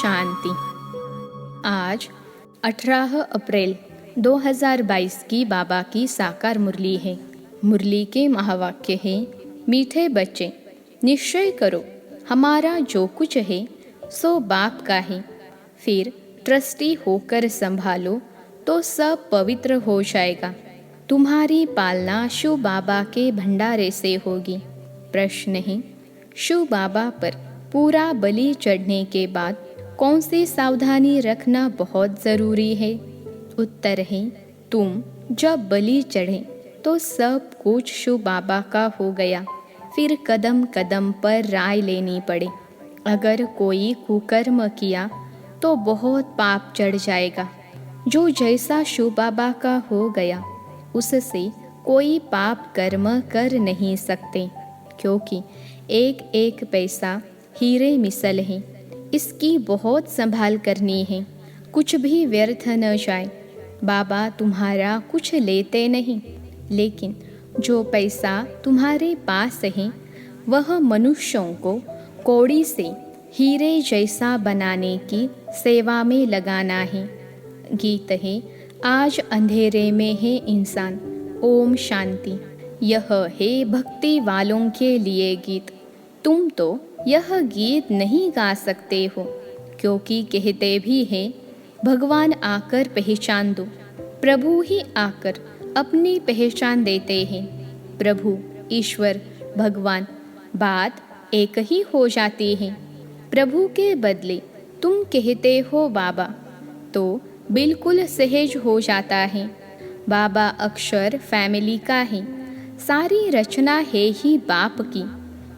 शांति। आज 18 अप्रैल 2022 की बाबा की साकार मुरली है। मुरली के महावाक्य है, मीठे बच्चे निश्चय करो हमारा जो कुछ है सो बाप का है, फिर ट्रस्टी होकर संभालो तो सब पवित्र हो जाएगा। तुम्हारी पालना शिव बाबा के भंडारे से होगी। प्रश्न है, शिव बाबा पर पूरा बलि चढ़ने के बाद कौन सी सावधानी रखना बहुत ज़रूरी है? उत्तर है, तुम जब बलि चढ़े तो सब कुछ शिव बाबा का हो गया, फिर कदम कदम पर राय लेनी पड़े। अगर कोई कुकर्म किया तो बहुत पाप चढ़ जाएगा। जो जैसा शिव बाबा का हो गया उससे कोई पाप कर्म कर नहीं सकते, क्योंकि एक एक पैसा हीरे मिसल है। इसकी बहुत संभाल करनी है, कुछ भी व्यर्थ न जाए। बाबा तुम्हारा कुछ लेते नहीं, लेकिन जो पैसा तुम्हारे पास है वह मनुष्यों को कौड़ी से हीरे जैसा बनाने की सेवा में लगाना है। गीत है, आज अंधेरे में है इंसान। ओम शांति। यह है भक्ति वालों के लिए गीत। तुम तो यह गीत नहीं गा सकते हो, क्योंकि कहते भी हैं भगवान आकर पहचान दो। प्रभु ही आकर अपनी पहचान देते हैं। प्रभु, ईश्वर, भगवान बात एक ही हो जाती है। प्रभु के बदले तुम कहते हो बाबा, तो बिल्कुल सहज हो जाता है। बाबा अक्षर फैमिली का है, सारी रचना है ही बाप की,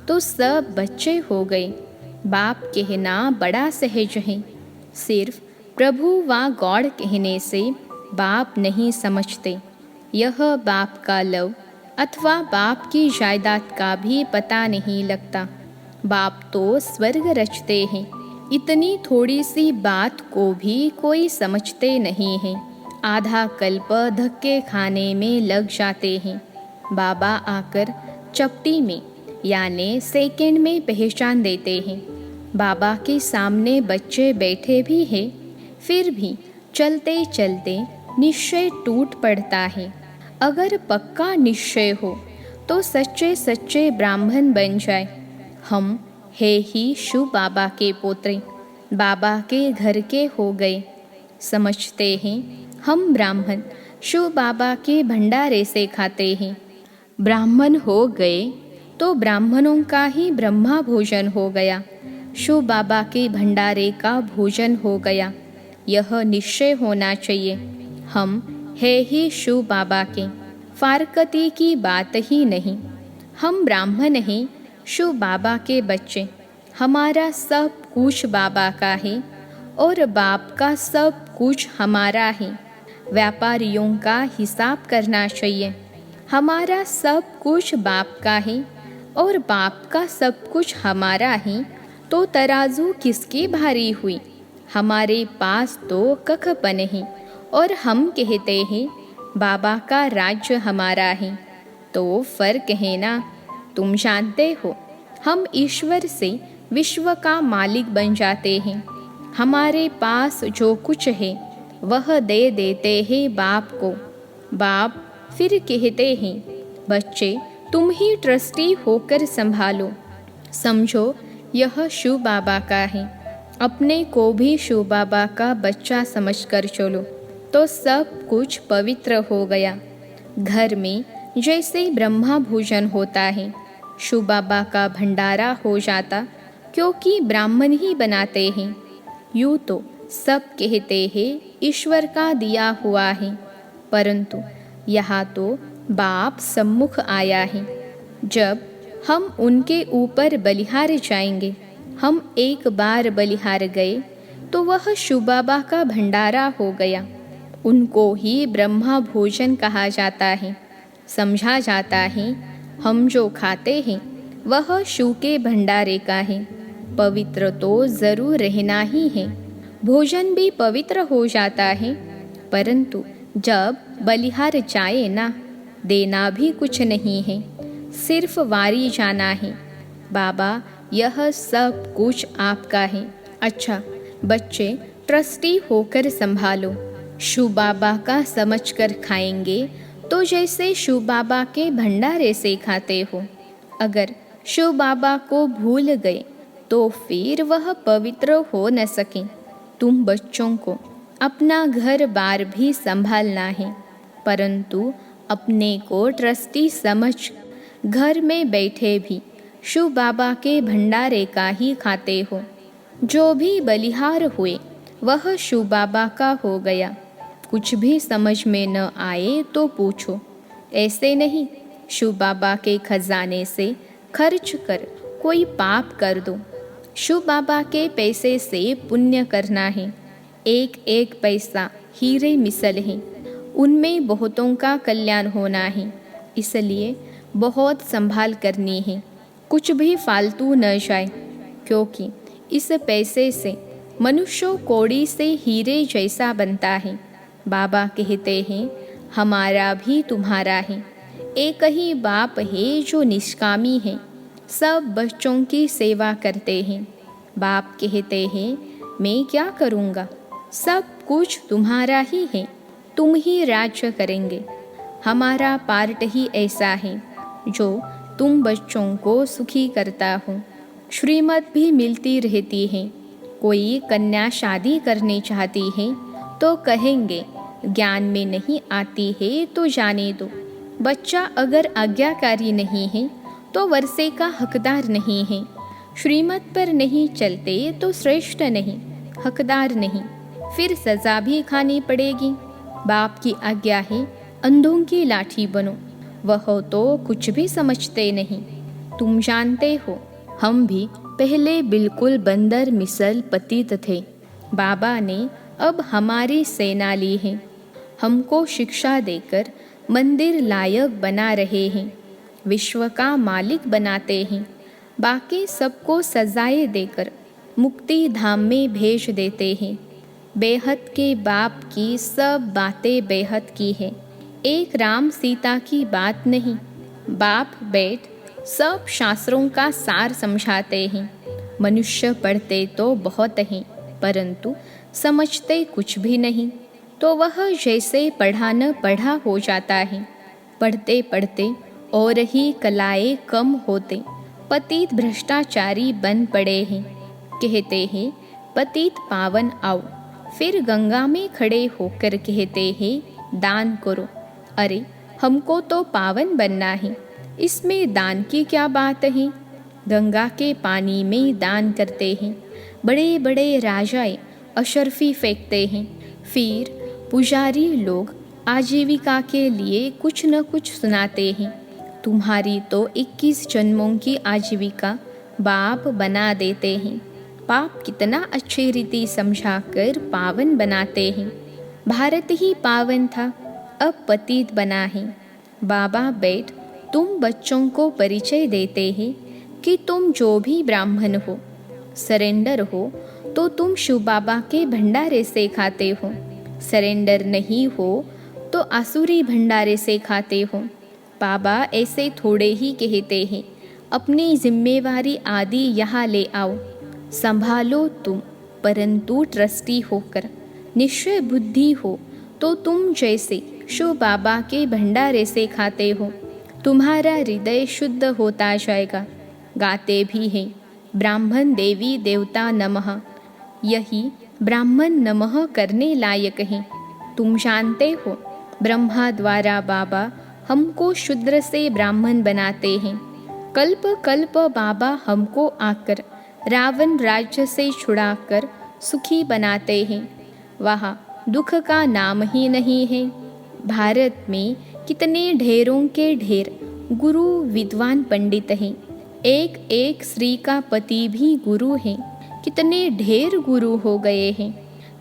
तो सब बच्चे हो गए। बाप कहना बड़ा सहज है। सिर्फ प्रभु व गॉड कहने से बाप नहीं समझते। यह बाप का लव अथवा बाप की जायदाद का भी पता नहीं लगता। बाप तो स्वर्ग रचते हैं, इतनी थोड़ी सी बात को भी कोई समझते नहीं है। आधा कल्प धक्के खाने में लग जाते हैं। बाबा आकर चपटी में यानी सेकंड में पहचान देते हैं। बाबा के सामने बच्चे बैठे भी हैं, फिर भी चलते चलते निश्चय टूट पड़ता है। अगर पक्का निश्चय हो तो सच्चे सच्चे ब्राह्मण बन जाए। हम है ही शिव बाबा के पोते, बाबा के घर के हो गए। समझते हैं हम ब्राह्मण शिव बाबा के भंडारे से खाते हैं। ब्राह्मण हो गए तो ब्राह्मणों का ही ब्रह्मा भोजन हो गया, शिव बाबा के भंडारे का भोजन हो गया। यह निश्चय होना चाहिए, हम है ही शिव बाबा के, फारकती की बात ही नहीं। हम ब्राह्मण हैं, शिव बाबा के बच्चे। हमारा सब कुछ बाबा का है और बाप का सब कुछ हमारा है। व्यापारियों का हिसाब करना चाहिए। हमारा सब कुछ बाप का है और बाप का सब कुछ हमारा है, तो तराजू किसकी भारी हुई? हमारे पास तो कखपन है और हम कहते हैं बाबा का राज्य हमारा है, तो फर्क है ना। तुम जानते हो हम ईश्वर से विश्व का मालिक बन जाते हैं। हमारे पास जो कुछ है वह दे देते हैं बाप को। बाप फिर कहते हैं, बच्चे तुम ही ट्रस्टी होकर संभालो। समझो यह शिव बाबा का है। अपने को भी शिव बाबा का बच्चा समझकर चलो, तो सब कुछ पवित्र हो गया। घर में जैसे ब्रह्मा भोजन होता है, शिव बाबा का भंडारा हो जाता, क्योंकि ब्राह्मण ही बनाते हैं। यूँ तो सब कहते हैं ईश्वर का दिया हुआ है, परंतु यहाँ तो बाप सम्मुख आया है। जब हम उनके ऊपर बलिहार जाएंगे, हम एक बार बलिहार गए तो वह शिव बाबा का भंडारा हो गया। उनको ही ब्रह्मा भोजन कहा जाता है। समझा जाता है हम जो खाते हैं वह शिव के भंडारे का है। पवित्र तो ज़रूर रहना ही है, भोजन भी पवित्र हो जाता है, परंतु जब बलिहार जाए ना, देना भी कुछ नहीं है, सिर्फ वारी जाना है। बाबा यह सब कुछ आपका है। अच्छा, बच्चे ट्रस्टी होकर संभालो। शिव बाबा का समझकर खाएंगे तो जैसे शिव बाबा के भंडारे से खाते हो। अगर शिव बाबा को भूल गए तो फिर वह पवित्र हो न सके। तुम बच्चों को अपना घर बार भी संभालना है, परंतु अपने को ट्रस्टी समझ घर में बैठे भी शिव बाबा के भंडारे का ही खाते हो। जो भी बलिहार हुए वह शिव बाबा का हो गया। कुछ भी समझ में न आए तो पूछो। ऐसे नहीं शिव बाबा के खजाने से खर्च कर कोई पाप कर दो। शिव बाबा के पैसे से पुण्य करना है। एक एक पैसा हीरे मिसल है, उनमें बहुतों का कल्याण होना है। इसलिए बहुत संभाल करनी है, कुछ भी फालतू न जाए, क्योंकि इस पैसे से मनुष्य कौड़ी से हीरे जैसा बनता है। बाबा कहते हैं हमारा भी तुम्हारा है। एक ही बाप है जो निष्कामी है, सब बच्चों की सेवा करते हैं। बाप कहते हैं मैं क्या करूँगा, सब कुछ तुम्हारा ही है, तुम ही राज्य करेंगे। हमारा पार्ट ही ऐसा है जो तुम बच्चों को सुखी करता हो। श्रीमत भी मिलती रहती है। कोई कन्या शादी करनी चाहती है तो कहेंगे ज्ञान में नहीं आती है तो जाने दो। बच्चा अगर आज्ञाकारी नहीं है तो वर्षे का हकदार नहीं है। श्रीमत पर नहीं चलते तो श्रेष्ठ नहीं, हकदार नहीं, फिर सजा भी खानी पड़ेगी। बाप की आज्ञा है अंधों की लाठी बनो, वह तो कुछ भी समझते नहीं। तुम जानते हो हम भी पहले बिल्कुल बंदर मिसल पतित थे। बाबा ने अब हमारी सेना ली है, हमको शिक्षा देकर मंदिर लायक बना रहे हैं, विश्व का मालिक बनाते हैं। बाकी सबको सजाएं देकर मुक्ति धाम में भेज देते हैं। बेहद के बाप की सब बातें बेहद की है, एक राम सीता की बात नहीं। बाप बैठ सब शास्त्रों का सार समझाते हैं। मनुष्य पढ़ते तो बहुत हैं, परंतु समझते कुछ भी नहीं, तो वह जैसे पढ़ा न पढ़ा हो जाता है। पढ़ते पढ़ते और ही कलाएं कम होते पतित भ्रष्टाचारी बन पड़े हैं। कहते हैं पतित पावन आओ, फिर गंगा में खड़े होकर कहते हैं दान करो। अरे हमको तो पावन बनना है, इसमें दान की क्या बात है। गंगा के पानी में दान करते हैं, बड़े बड़े राजाएं अशर्फी फेंकते हैं, फिर पुजारी लोग आजीविका के लिए कुछ न कुछ सुनाते हैं। तुम्हारी तो 21 जन्मों की आजीविका बाप बना देते हैं। पाप कितना अच्छी रीति समझाकर पावन बनाते हैं। भारत ही पावन था, अब पतित बना है। बाबा बैठ तुम बच्चों को परिचय देते हैं कि तुम जो भी ब्राह्मण हो, सरेंडर हो तो तुम शिव बाबा के भंडारे से खाते हो। सरेंडर नहीं हो तो आसुरी भंडारे से खाते हो। बाबा ऐसे थोड़े ही कहते हैं, अपनी जिम्मेवारी आदि यहाँ ले आओ। संभालो तुम, परंतु ट्रस्टी होकर। निश्चय बुद्धि हो तो तुम जैसे शिव बाबा के भंडारे से खाते हो। तुम्हारा हृदय शुद्ध होता जाएगा। गाते भी हैं ब्राह्मण देवी देवता नमः, यही ब्राह्मण नमः करने लायक है। तुम जानते हो ब्रह्मा द्वारा बाबा हमको शूद्र से ब्राह्मण बनाते हैं। कल्प कल्प बाबा हमको आकर रावण राज्य से छुड़ाकर सुखी बनाते हैं। वहाँ दुख का नाम ही नहीं है। भारत में कितने ढेरों के ढेर गुरु विद्वान पंडित हैं। एक एक स्त्री का पति भी गुरु है। कितने ढेर गुरु हो गए हैं।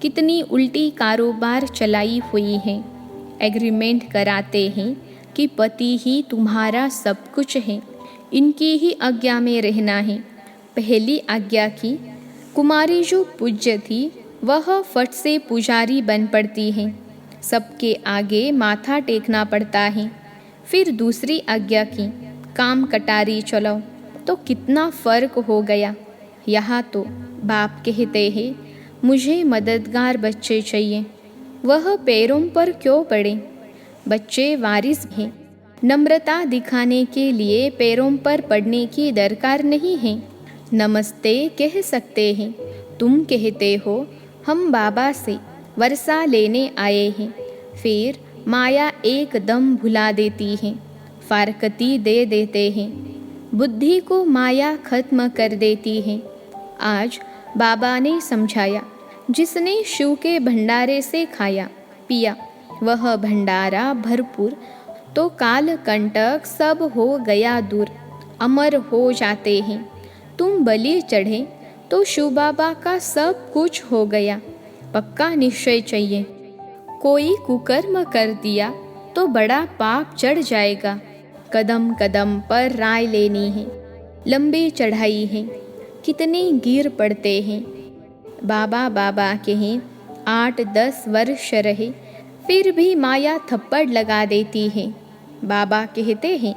कितनी उल्टी कारोबार चलाई हुई है। एग्रीमेंट कराते हैं कि पति ही तुम्हारा सब कुछ है, इनकी ही आज्ञा में रहना है। पहली आज्ञा की कुमारी जो पूज्य थी वह फट से पुजारी बन पड़ती है, सबके आगे माथा टेकना पड़ता है। फिर दूसरी आज्ञा की काम कटारी चलो, तो कितना फर्क हो गया। यहाँ तो बाप कहते हैं मुझे मददगार बच्चे चाहिए, वह पैरों पर क्यों पड़े। बच्चे वारिस हैं, नम्रता दिखाने के लिए पैरों पर पड़ने की दरकार नहीं है। नमस्ते कह सकते हैं। तुम कहते हो हम बाबा से वर्षा लेने आए हैं, फिर माया एकदम भुला देती है, फारकती दे देते हैं, बुद्धि को माया खत्म कर देती है। आज बाबा ने समझाया, जिसने शिव के भंडारे से खाया पिया वह भंडारा भरपूर, तो काल कंटक सब हो गया दूर, अमर हो जाते हैं। तुम बलि चढ़े तो शिव बाबा का सब कुछ हो गया, पक्का निश्चय चाहिए। कोई कुकर्म कर दिया तो बड़ा पाप चढ़ जाएगा। कदम कदम पर राय लेनी है, लंबी चढ़ाई है, कितने गिर पड़ते हैं। बाबा बाबा कहें 8-10 वर्ष रहे, फिर भी माया थप्पड़ लगा देती है। बाबा कहते हैं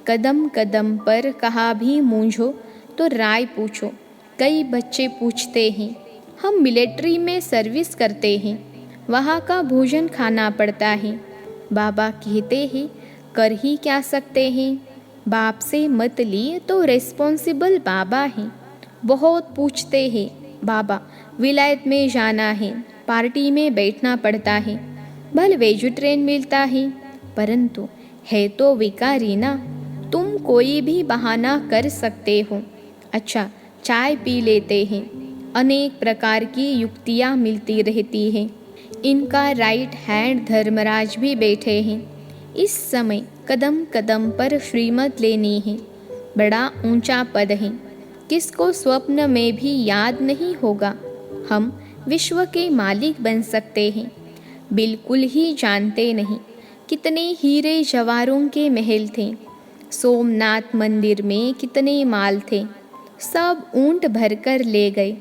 कदम कदम पर कहा भी मूंझो तो राय पूछो। कई बच्चे पूछते हैं हम मिलिट्री में सर्विस करते हैं, वहाँ का भोजन खाना पड़ता है। बाबा कहते हैं कर ही क्या सकते हैं, बाप से मत लिए तो रिस्पॉन्सिबल बाबा हैं। बहुत पूछते हैं बाबा विलायत में जाना है, पार्टी में बैठना पड़ता है, भले वेजिटेरियन मिलता है, परंतु है तो विकारी ना। तुम कोई भी बहाना कर सकते हो। अच्छा चाय पी लेते हैं, अनेक प्रकार की युक्तियाँ मिलती रहती हैं। इनका राइट हैंड धर्मराज भी बैठे हैं। इस समय कदम कदम पर श्रीमत लेनी है, बड़ा ऊंचा पद है, किसको स्वप्न में भी याद नहीं होगा। हम विश्व के मालिक बन सकते हैं, बिल्कुल ही जानते नहीं कितने हीरे जवाहरों के महल थे, सोमनाथ मंदिर में कितने माल थे, सब ऊंट भरकर ले गए।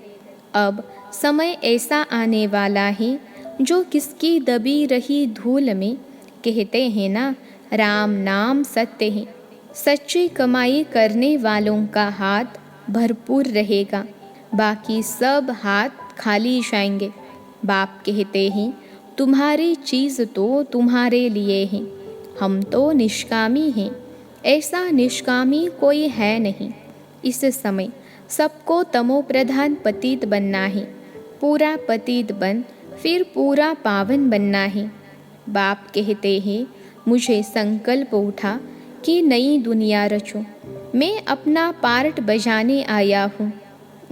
अब समय ऐसा आने वाला है जो किसकी दबी रही धूल में, कहते हैं ना राम नाम सत्य है, सच्ची कमाई करने वालों का हाथ भरपूर रहेगा, बाकी सब हाथ खाली जाएंगे। बाप कहते हैं तुम्हारी चीज़ तो तुम्हारे लिए है, हम तो निष्कामी हैं, ऐसा निष्कामी कोई है नहीं। इस समय सबको तमो प्रधान पतित बनना है, पूरा पतित बन फिर पूरा पावन बनना है। बाप कहते हैं मुझे संकल्प उठा कि नई दुनिया रचूं, मैं अपना पार्ट बजाने आया हूँ।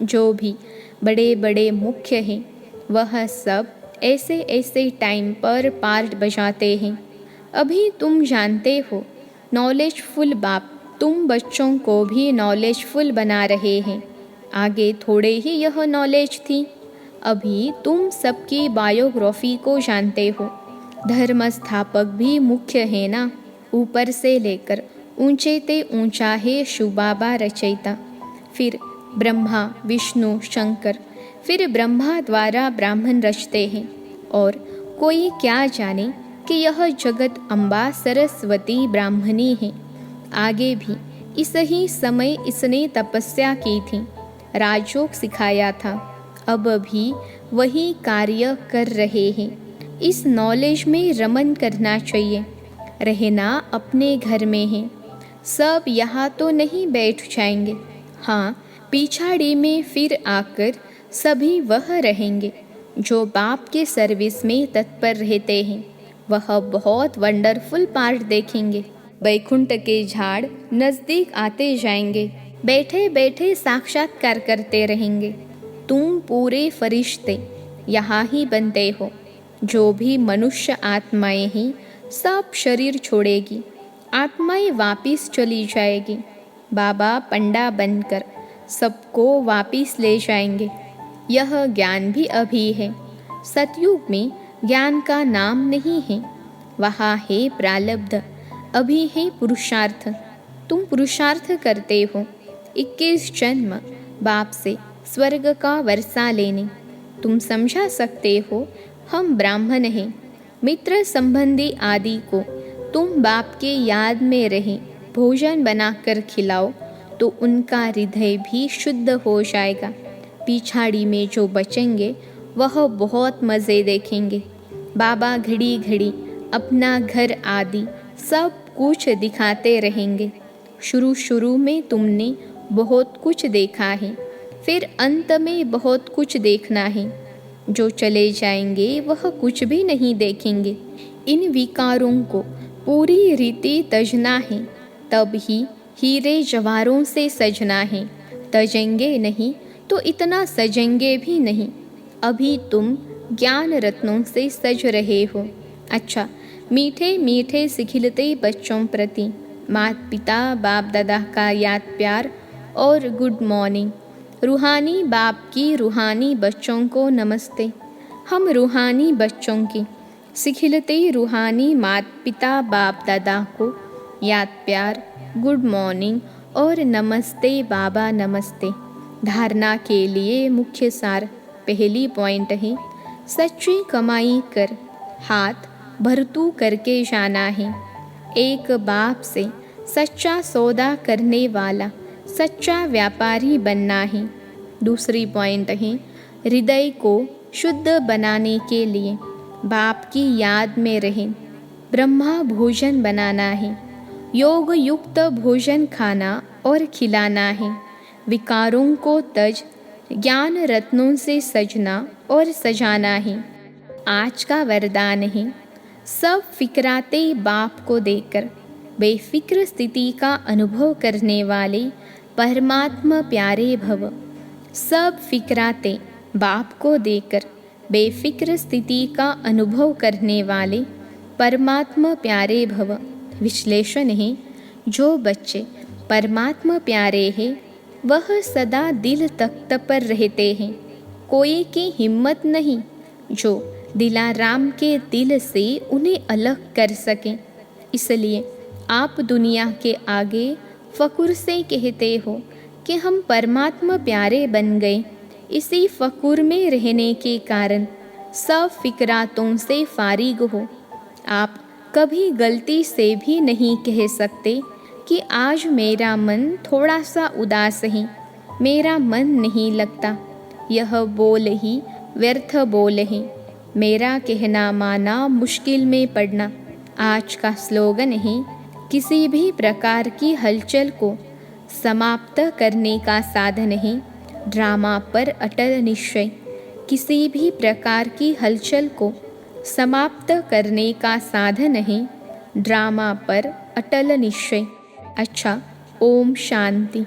जो भी बड़े बड़े मुख्य हैं वह सब ऐसे ऐसे टाइम पर पार्ट बजाते हैं। अभी तुम जानते हो नॉलेजफुल बाप तुम बच्चों को भी नॉलेजफुल बना रहे हैं। आगे थोड़े ही यह नॉलेज थी, अभी तुम सबकी बायोग्राफी को जानते हो। धर्म स्थापक भी मुख्य है ना, ऊपर से लेकर ऊंचे ते ऊंचा है शिव बाबा रचयिता, फिर ब्रह्मा विष्णु शंकर, फिर ब्रह्मा द्वारा ब्राह्मण रचते हैं। और कोई क्या जाने कि यह जगत अम्बा सरस्वती ब्राह्मणी है। आगे भी इस ही समय इसने तपस्या की थी, राजयोग सिखाया था, अब भी वही कार्य कर रहे हैं। इस नॉलेज में रमन करना चाहिए। रहना अपने घर में है, सब यहाँ तो नहीं बैठ जाएंगे। हाँ, पिछाड़ी में फिर आकर सभी वह रहेंगे जो बाप के सर्विस में तत्पर रहते हैं। वह बहुत वंडरफुल पार्ट देखेंगे। बैकुंठ के झाड़ नज़दीक आते जाएंगे, बैठे बैठे साक्षात्कार करते रहेंगे। तुम पूरे फरिश्ते यहाँ ही बनते हो। जो भी मनुष्य आत्माएं हैं सब शरीर छोड़ेगी, आत्माएं वापिस चली जाएगी। बाबा पंडा बनकर सबको वापिस ले जाएंगे। यह ज्ञान भी अभी है। सतयुग में ज्ञान का नाम नहीं है, वहाँ है प्रालब्ध, अभी है पुरुषार्थ। तुम पुरुषार्थ करते हो 21 जन्म बाप से स्वर्ग का वर्षा लेने। तुम समझा सकते हो हम ब्राह्मण हैं, मित्र संबंधी आदि को तुम बाप के याद में रहे भोजन बनाकर खिलाओ तो उनका हृदय भी शुद्ध हो जाएगा। पिछाड़ी में जो बचेंगे वह बहुत मज़े देखेंगे। बाबा घड़ी घड़ी अपना घर आदि सब कुछ दिखाते रहेंगे। शुरू शुरू में तुमने बहुत कुछ देखा है, फिर अंत में बहुत कुछ देखना है। जो चले जाएंगे वह कुछ भी नहीं देखेंगे। इन विकारों को पूरी रीति तजना है, तब ही हीरे जवाहरों से सजना है। तजेंगे नहीं तो इतना सजेंगे भी नहीं। अभी तुम ज्ञान रत्नों से सज रहे हो। अच्छा, मीठे मीठे सिखिलते बच्चों प्रति माता पिता बाप दादा का याद प्यार और गुड मॉर्निंग। रूहानी बाप की रूहानी बच्चों को नमस्ते। हम रूहानी बच्चों की सिखिलते रूहानी माता पिता बाप दादा को याद प्यार, गुड मॉर्निंग और नमस्ते बाबा नमस्ते। धारणा के लिए मुख्य सार पहली पॉइंट है, सच्ची कमाई कर हाथ भरतू करके जाना है। एक बाप से सच्चा सौदा करने वाला सच्चा व्यापारी बनना है। दूसरी पॉइंट है, हृदय को शुद्ध बनाने के लिए बाप की याद में रहें, ब्रह्मा भोजन बनाना है। योग युक्त भोजन खाना और खिलाना है। विकारों को तज ज्ञान रत्नों से सजना और सजाना है। आज का वरदान है, सब फिक्राते बाप को देकर बेफिक्र स्थिति का अनुभव करने वाले परमात्मा प्यारे भव। सब फिक्राते बाप को देकर बेफिक्र स्थिति का अनुभव करने वाले परमात्मा प्यारे भव। विश्लेषण है, जो बच्चे परमात्मा प्यारे हैं वह सदा दिल तख्त पर रहते हैं। कोई की हिम्मत नहीं जो दिलाराम के दिल से उन्हें अलग कर सके। इसलिए आप दुनिया के आगे फ़कुर से कहते हो कि हम परमात्मा प्यारे बन गए। इसी फ़कुर में रहने के कारण सब फिक्रातों से फारिग हो। आप कभी गलती से भी नहीं कह सकते कि आज मेरा मन थोड़ा सा उदास है, मेरा मन नहीं लगता। यह बोल ही व्यर्थ बोल है। मेरा कहना माना मुश्किल में पड़ना। आज का स्लोगन है, किसी भी प्रकार की हलचल को समाप्त करने का साधन है ड्रामा पर अटल निश्चय। किसी भी प्रकार की हलचल को समाप्त करने का साधन है ड्रामा पर अटल निश्चय। अच्छा, ओम शांति।